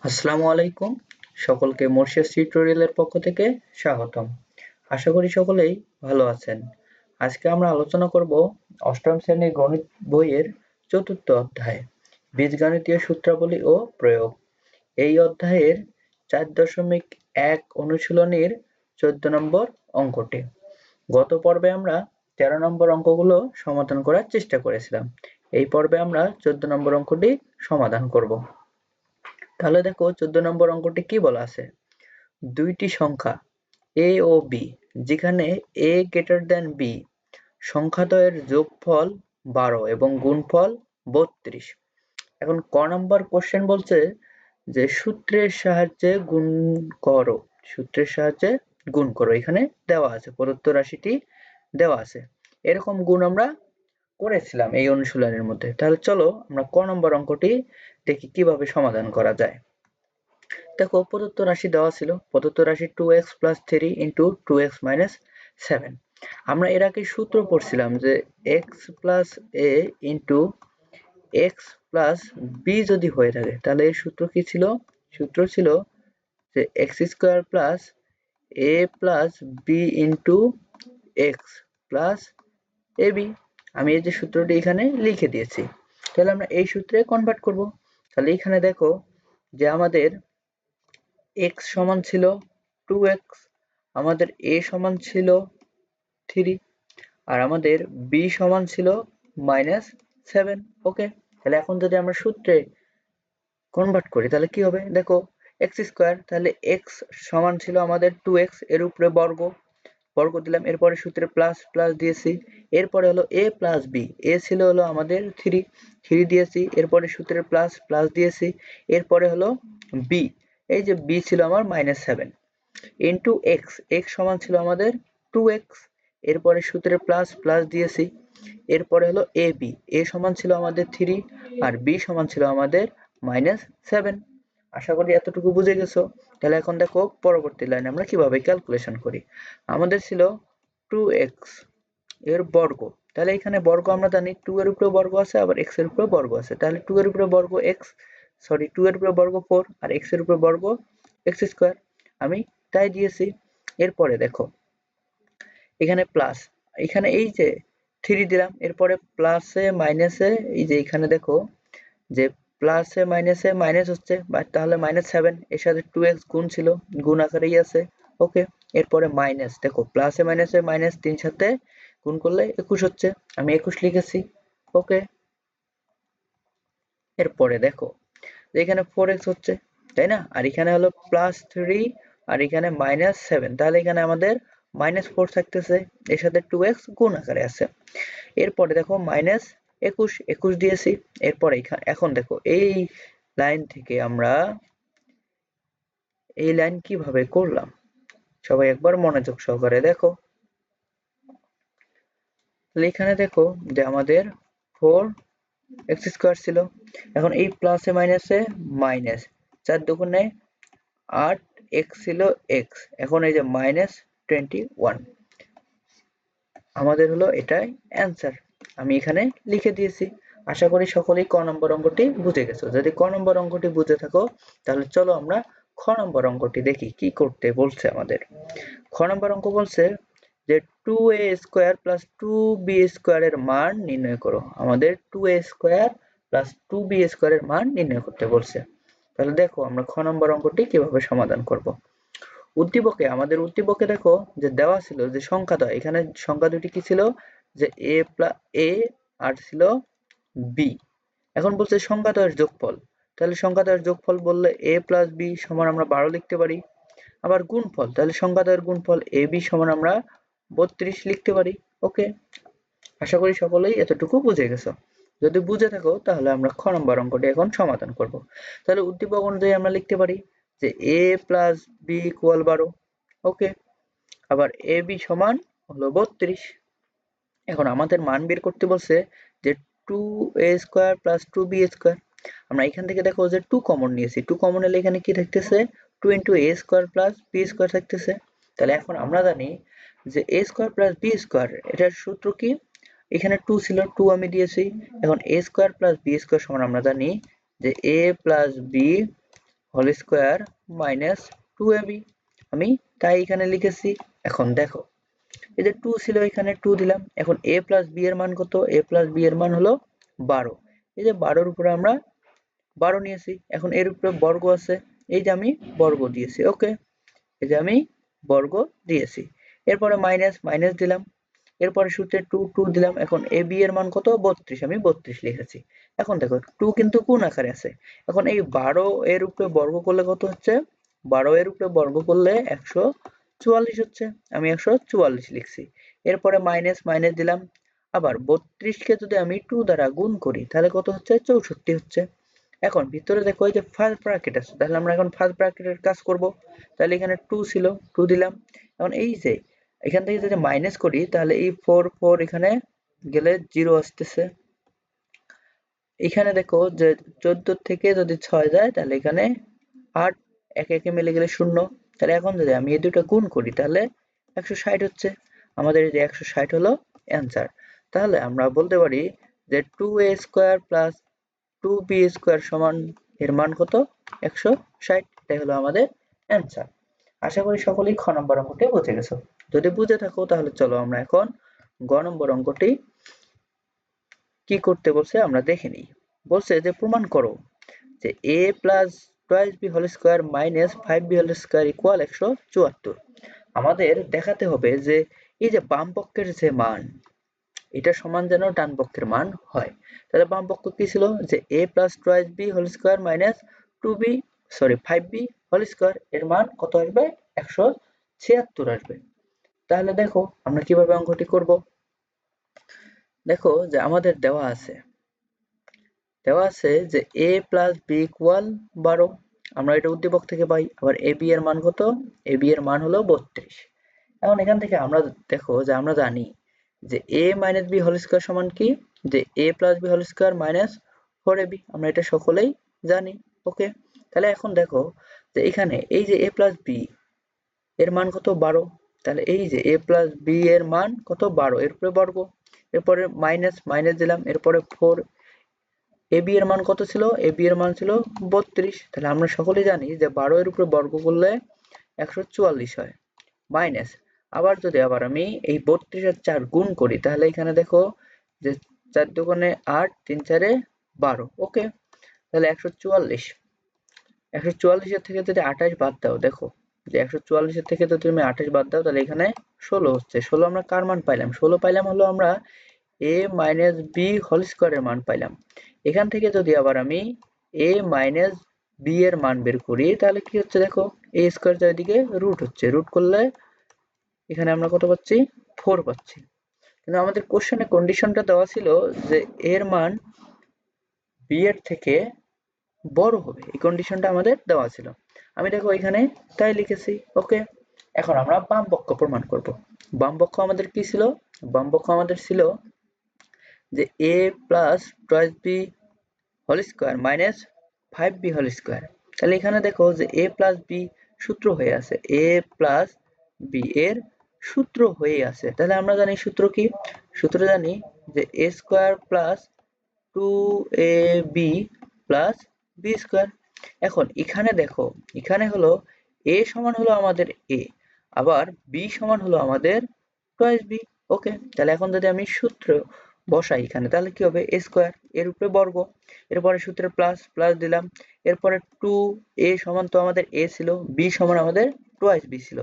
আসসালামু আলাইকুম। সকলকে মোরশেদ টিউটোরিয়ালের পক্ষ থেকে স্বাগতম। আশা করি সকলেই ভালো আছেন। আজকে আমরা আলোচনা করব অষ্টম শ্রেণীর গণিত বইয়ের চতুর্থ অধ্যায় বীজগণিতীয় সূত্রাবলী ও প্রয়োগ। এই অধ্যায়ের 4.1 অনুশীলনীর 14 নম্বর অঙ্কটি। গত পর্বে আমরা 13 নম্বর অঙ্কগুলো সমাধান করার চেষ্টা করেছিলাম। এই পর্বে আমরা 14 নম্বর অঙ্কটি সমাধান করব। তাহলে দেখো 14 নম্বর অঙ্কটি কি বলা আছে, দুইটি সংখ্যা a ও b যেখানে a greater than b সংখ্যাদ্বয়ের যোগফল 12 এবং গুণফল 32। এখন ক নম্বর কোশ্চেন বলছে যে সূত্রের সাহায্যে গুণ করো, সূত্রের সাহায্যে গুণ করো। এখানে দেওয়া আছে, প্রদত্ত রাশিটি দেওয়া আছে। এরকম গুণ আমরা করেছিলাম এই অনুশীলনের মধ্যে। তাহলে চলো আমরা ক নম্বর অঙ্কটি দেখি কিভাবে সমাধান করা যায়। দেখো প্রদত্ত রাশি দেওয়া ছিল, প্রদত্ত রাশি 2x plus 3 into 2x minus 7। আমরা এর আগে সূত্র পড়ছিলাম যে x plus a into x plus b যদি হয়ে থাকে তাহলে এর সূত্র কি ছিল? সূত্র ছিল যে x square plus a plus b into x plus ab। আমি এই যে সূত্রটি এখানে লিখে দিয়েছি, তাহলে আমরা এই সূত্রে কনভার্ট করব। তাহলে এখানে দেখো যে আমাদের x সমান ছিল 2x, আমাদের a সমান ছিল 3 আর আমাদের b সমান ছিল -7। ওকে, তাহলে এখন যদি আমরা সূত্রে কনভার্ট করি তাহলে কি হবে? দেখো x স্কয়ার, তাহলে x সমান ছিল আমাদের 2x, এর উপরে বর্গ বর্গ দিলাম, এরপরে সূত্রে প্লাস প্লাস দিয়েছি, এরপরে হলো a প্লাস b, a ছিল হলো আমাদের 3 দিয়েছি, এরপরে সূত্রে প্লাস প্লাস দিয়েছি, এরপরে হলো b, এই যে b ছিল আমার -7 ইন্টু x, x সমান ছিল আমাদের 2x, এরপরে সূত্রে প্লাস প্লাস দিয়েছি, এরপরে হলো ab, a সমান ছিল আমাদের 3 আর b সমান ছিল আমাদের -7। আশা করি এতটুকু বুঝে গেছো। তাহলে এখন দেখো পরবর্তী লাইনে আমরা কিভাবে ক্যালকুলেশন করি। আমাদের ছিল 2x এর বর্গ, তাহলে এখানে বর্গ আমরা জানি 2 এর উপরে বর্গ আছে, আবার x এর উপরে বর্গ আছে, তাহলে 2 এর উপরে বর্গ x, 2 এর উপরে বর্গ 4 আর x এর উপরে বর্গ x স্কয়ার, আমি তাই দিয়েছি। এরপরে দেখো এখানে প্লাস, এখানে এই যে 3 দিলাম, এরপরে প্লাসে মাইনাসে, এই যে এখানে দেখো যে প্লাসে মাইনাসে মাইনাস হচ্ছে, তাহলে -7, এর সাথে 2x গুণ ছিল, গুণ আকারেই আছে। ওকে, এরপরে মাইনাস, দেখো প্লাসে মাইনাসে মাইনাস 3 সাথে গুণ করলে 21 হচ্ছে, আমি 21 লিখেছি। ওকে, এরপরে দেখো এখানে 4x হচ্ছে, তাই না? আর এখানে হলো +3 আর এখানে -7, তাহলে এখানে আমাদের -4 থাকতেছে, এর সাথে 2x গুণ আকারে আছে। এরপরে দেখো -21 দিয়েছি, এরপরে এখন দেখো এই লাইন থেকে আমরা এই লাইন কিভাবে করলাম, সবাই একবার মনোযোগ সহকারে দেখো। তাহলে এখানে দেখো যে আমাদের 4x² ছিল, এখন এই প্লাসে মাইনাসে মাইনাস, 4 দুগুণে 8, x ছিল x, এখন এই যে -21 আমাদের হলো এটাই অ্যান্সার, আমি এখানে লিখে দিয়েছি। আশা করি সকলেই ক নম্বর অঙ্কটি বুঝে গেছো। যদি ক নম্বর অঙ্কটি বুঝে থাকো তাহলে চলো আমরা খ নম্বর অঙ্কটি দেখি কি করতে বলছে আমাদের। খ নম্বর অঙ্ক বলছে যে 2a² + 2b² এর মান নির্ণয় করো। আমাদের 2a² + 2b² এর মান নির্ণয় করতে বলছে। তাহলে দেখো আমরা খ নম্বর অঙ্কটি কিভাবে সমাধান করব। উদ্দীপকে, আমাদের উদ্দীপকে দেখো যে দেওয়া ছিল যে সংখ্যাদ্বয়, এখানে সংখ্যা দুটি কি ছিল যে a আর ছিল b। এখন বলছে সংখ্যাদ্বয়ের যোগফল, তাহলে সংখ্যাদ্বয়ের যোগফল বললে a + b সমান আমরা 12 লিখতে পারি। আবার গুণফল, তাহলে সংখ্যাদ্বয়ের গুণফল ab সমান আমরা 32 লিখতে পারি। ওকে, আশা করি সকলেই এতটুকু বুঝে গেছো। যদি বুঝে থাকো তাহলে আমরা খ নম্বর অঙ্কটি এখন সমাধান করব। তাহলে উদ্দীপক অনুযায়ী আমরা লিখতে পারি যে a + b = 12। ওকে, আবার ab সমান হলো 32। এখন আমাদের মান বের করতে বলছে যে 2a² + 2b²। আমরা এখান থেকে দেখো যে 2 কমন নিয়েছি, 2 কমন নিলে এখানে কি থাকতেছে 2 * a² + b² থাকতেছে। তাহলে এখন আমরা জানি যে a² + b² এটার সূত্র কি, এখানে 2 ছিল, 2 আমি দিয়েছি। এখন a² + b² সমান আমরা জানি যে a + b whole square minus 2ab, আমি তাই এখানে লিখেছি। এখন দেখো এই যে 2 ছিল এখানে 2 দিলাম। এখন a প্লাস b এর মান কত? a প্লাস b এর মান হলো 12। এই যে 12 এর উপরে আমরা 12 নিয়েছি। এখন এর উপরে বর্গ আছে, এই যে আমি বর্গ দিয়েছি। ওকে, এই যে আমি বর্গ দিয়েছি। এরপরে মাইনাস মাইনাস দিলাম, এরপরে সূত্রে 2 2 দিলাম। এখন a b এর মান কত? 32, আমি 32 লিখেছি। এখন দেখো 2 কিন্তু কোন আকারে আছে। এখন এই 12 এর উপরে বর্গ করলে কত হচ্ছে? 12 এর উপরে বর্গ করলে 144 হচ্ছে, আমি 144 লিখছি। এরপরে মাইনাস মাইনাস দিলাম। আবার 32 কে যদি আমি 2 দ্বারা গুণ করি তাহলে কত হচ্ছে? 64 হচ্ছে। এখন ভিতরে দেখো এই যে ফার্স্ট ব্র্যাকেট আছে, তাহলে আমরা এখন ফার্স্ট ব্র্যাকেটের কাজ করব। তাহলে এখানে 2 ছিল, 2 দিলাম। এখন এই যে এখান থেকে যদি মাইনাস করি তাহলে এই 4 4 এখানে গেলে 0 আসতেছে। এখানে দেখো যে 14 থেকে যদি 6 যায় তাহলে এখানে 8, একে একে মিলে গেলে 0। তাহলে এখন যদি আমি এই দুটো গুণ করি তাহলে 160 হচ্ছে। আমাদের এই যে 160 হলো অ্যান্সার। তাহলে আমরা বলতে পারি যে 2a square plus 2b square সমান এর মান কত? 160। এটাই হলো আমাদের অ্যান্সার। আশা করি সকলেই খ নম্বর অঙ্কটি বুঝে গেছো। যদি বুঝে থাকো তাহলে চলো আমরা এখন গ নম্বর অঙ্কটি কি করতে বলছে আমরা দেখে নিই। বলছে যে প্রমাণ করো যে a plus 12b whole square minus 5b whole square equal 174। আমাদের দেখাতে হবে যে এই যে বাম পক্ষের যে মান এটা সমান যেন ডান পক্ষের মান হয়। তাহলে বাম পক্ষ কি ছিল? যে a plus 12b whole square minus 5b whole square এর মান কত আসবে? 176 আসবে। তাহলে দেখো আমরা কিভাবে অঙ্কটি করব। দেখো যে আমাদের দেওয়া আছে যে a প্লাস b ইকুয়াল 12, আমরা এটা উদ্দীপক থেকে পাই। আবার ab এর মান কত? ab এর মান হলো 32। এখন এখান থেকে আমরা দেখো যে আমরা জানি যে a minus b whole square সমান কি? যে a plus b whole square minus 4ab, আমরা এটা সকলেই জানি। ওকে, তাহলে এখন দেখো যে এখানে এই যে a প্লাস b এর মান কত? 12। তাহলে এই যে a প্লাস b এর মান কত? 12, এর উপরে বর্গ। এরপরে মাইনাস মাইনাস দিলাম, এরপরে 4। ab এর মান কত ছিল? ab এর মান ছিল 32। তাহলে আমরা সকলেই জানি যে 12 এর উপরে বর্গ করলে 144 হয়। মাইনাস আবার যদি আমি এই 32 আর 4 গুণ করি তাহলে এখানে দেখো যে 4 দুগুণে 8, 3 4 12। ওকে, তাহলে 144। 144 এর থেকে যদি 28 বাদ দাও, দেখো যে 144 এর থেকে যদি তুমি 28 বাদ দাও তাহলে এখানে 16 হচ্ছে। 16 আমরা কার মান পাইলাম? 16 পাইলাম হলো আমরা a মাইনাস b হোল স্কয়ারের মান পাইলাম। এখান থেকে যদি আবার আমি a মাইনাস b এর মান বের করি তাহলে কি হচ্ছে? দেখো a স্কয়ার চারিদিকে রুট হচ্ছে, রুট করলে এখানে আমরা কত পাচ্ছি? 4 পাচ্ছি। কিন্তু আমাদের কোশ্চেনে কন্ডিশনটা দেওয়া ছিল যে এর মান b এর থেকে বড় হবে, এই কন্ডিশনটা আমাদের দেওয়া ছিল। আমি দেখো এখানে তাই লিখেছি। ওকে, এখন আমরা বাম পক্ষ প্রমাণ করব। বাম পক্ষ আমাদের কি ছিল? বাম পক্ষ আমাদের ছিল যে a plus 12b whole square minus 5b whole square. তাহলে এখানে দেখো যে a প্লাস b সূত্র হয়ে আছে, a প্লাস b এর সূত্র হয়ে আছে। তাহলে আমরা জানি সূত্র কি? সূত্র জানি যে a square plus 2ab plus b square. এখন এখানে দেখো এখানে হলো a সমান হলো আমাদের a, আবার b সমান হলো আমাদের 12b। ওকে, তাহলে এখন যদি আমি সূত্র বসাই এখানে তাহলে কি হবে? a স্কয়ার এর উপরে বর্গ, এরপরে সূত্রে প্লাস প্লাস দিলাম, এরপরে 2a সমান তো আমাদের a ছিল, b সমান আমাদের 2b ছিল,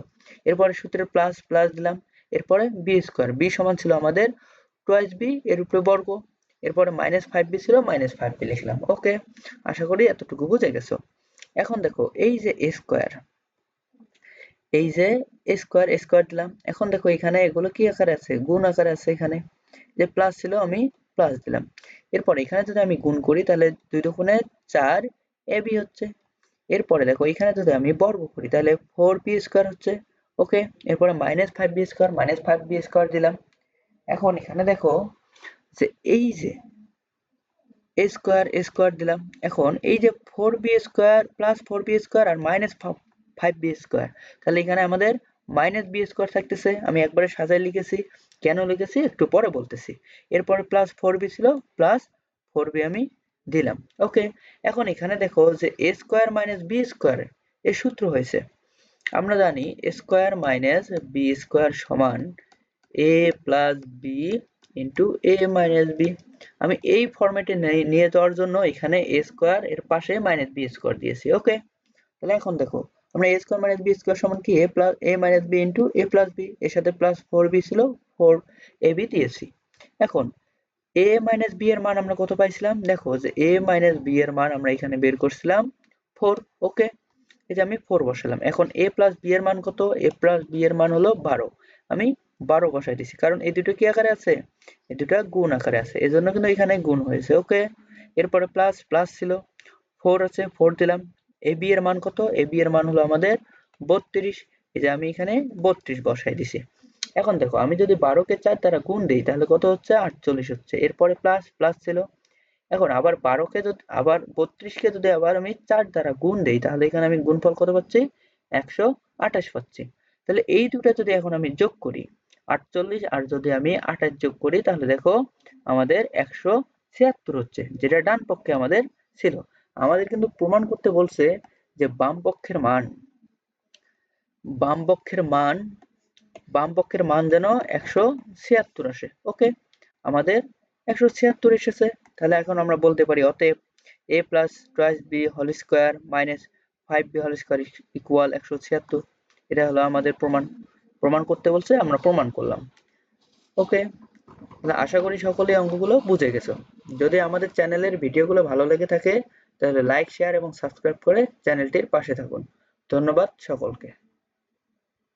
এরপরে সূত্রে প্লাস প্লাস দিলাম, এরপরে b স্কয়ার, b সমান ছিল আমাদের 2b এর উপরে বর্গ, এরপরে মাইনাস 5b ছিল, মাইনাস 5b লিখলাম। ওকে, আশা করি এতটুকু বুঝে গেছো। এখন দেখো এই যে a স্কয়ার, এই যে স্কয়ার স্কয়ার দিলাম। এখন দেখো এখানে এগুলো কি আকারে আছে? গুণ আকারে আছে। এখানে যে প্লাস ছিল আমি প্লাস দিলাম। এরপর এখানে যদি আমি গুণ করি তাহলে 2 দুগুণে 4 ab হচ্ছে। এরপরে দেখো এখানে যদি আমি বর্গ করি তাহলে 4b স্কয়ার হচ্ছে। ওকে, এরপরে minus 5b square, minus 5b square দিলাম। এখন এখানে দেখো যে এই যে a স্কয়ার a স্কয়ার দিলাম। এখন এই যে 4b square plus 4b square আর মাইনাস 5b স্কয়ার, তাহলে এখানে আমাদের মাইনাস b স্কয়ার থাকতেছে। আমি একবারে সাজায় লিখেছি, কেন লিখেছি একটু পরে বলতেছি। এরপরে প্লাস 4b ছিল, প্লাস 4b আমি দিলাম। ওকে, এখন এখানে দেখো যে a square minus b square এর সূত্র হয়েছে। আমরা জানি a square minus b square সমান a plus b into a minus b। আমি এই ফরম্যাটে নিয়ে যাওয়ার জন্য এখানে a স্কয়ার এর পাশে মাইনাস b স্কয়ার দিয়েছি। ওকে, তাহলে এখন দেখো আমরা a square minus b square সমান কি a minus b into a plus b, এর সাথে প্লাস 4b ছিল, 4ab দিয়েছি। এখন a মাইনাস b এর মান আমরা কত পাইছিলাম? দেখো যে a মাইনাস b এর মান আমরা এখানে বের করছিলাম 4। ওকে, এই যে আমি 4 বসালাম। এখন a প্লাস b এর মান কত? a প্লাস b এর মান হলো 12। আমি 12 বসাই দিছি, কারণ এই দুটো কি আকারে আছে? এই দুটো গুণ আকারে আছে, এজন্য কিন্তু এখানে গুণ হয়েছে। ওকে, এরপরে প্লাস প্লাস ছিল, 4 আছে, 4 দিলাম। ab এর মান কত? ab এর মান হলো আমাদের 32। এই যে আমি এখানে 32 বসাই দিছি। এখন দেখো আমি যদি 12 কে 4 দ্বারা গুণ দেই তাহলে কত হচ্ছে? 48 হচ্ছে। এরপরে প্লাস প্লাস ছিল। এখন আবার 12 কে যদি আবার 32 কে যদি আবার আমি 4 দ্বারা গুণ দেই তাহলে এখানে আমি গুণফল কত পাচ্ছি? 128 পাচ্ছি। তাহলে এই দুটো যদি এখন আমি যোগ করি, 48 আর যদি আমি 28 যোগ করি তাহলে দেখো আমাদের 176 হচ্ছে, যেটা ডান পক্ষে আমাদের ছিল। আমাদের কিন্তু প্রমাণ করতে বলছে যে বাম পক্ষের মান বাম পক্ষের মান বাম পক্ষের মান যেন 176 আসে। ওকে, আমাদের 176 এসেছে। তাহলে এখন আমরা বলতে পারি অতএব a plus twice b whole square minus 5b whole square equal 176। এটা হলো আমাদের প্রমাণ। প্রমাণ করতে বলছে, আমরা প্রমাণ করলাম। ওকে, আশা করি সকলে অঙ্কগুলো বুঝে গেছো। যদি আমাদের চ্যানেলের ভিডিওগুলো ভালো লেগে থাকে তাহলে লাইক, শেয়ার এবং সাবস্ক্রাইব করে চ্যানেলটির পাশে থাকুন। ধন্যবাদ সকলকে।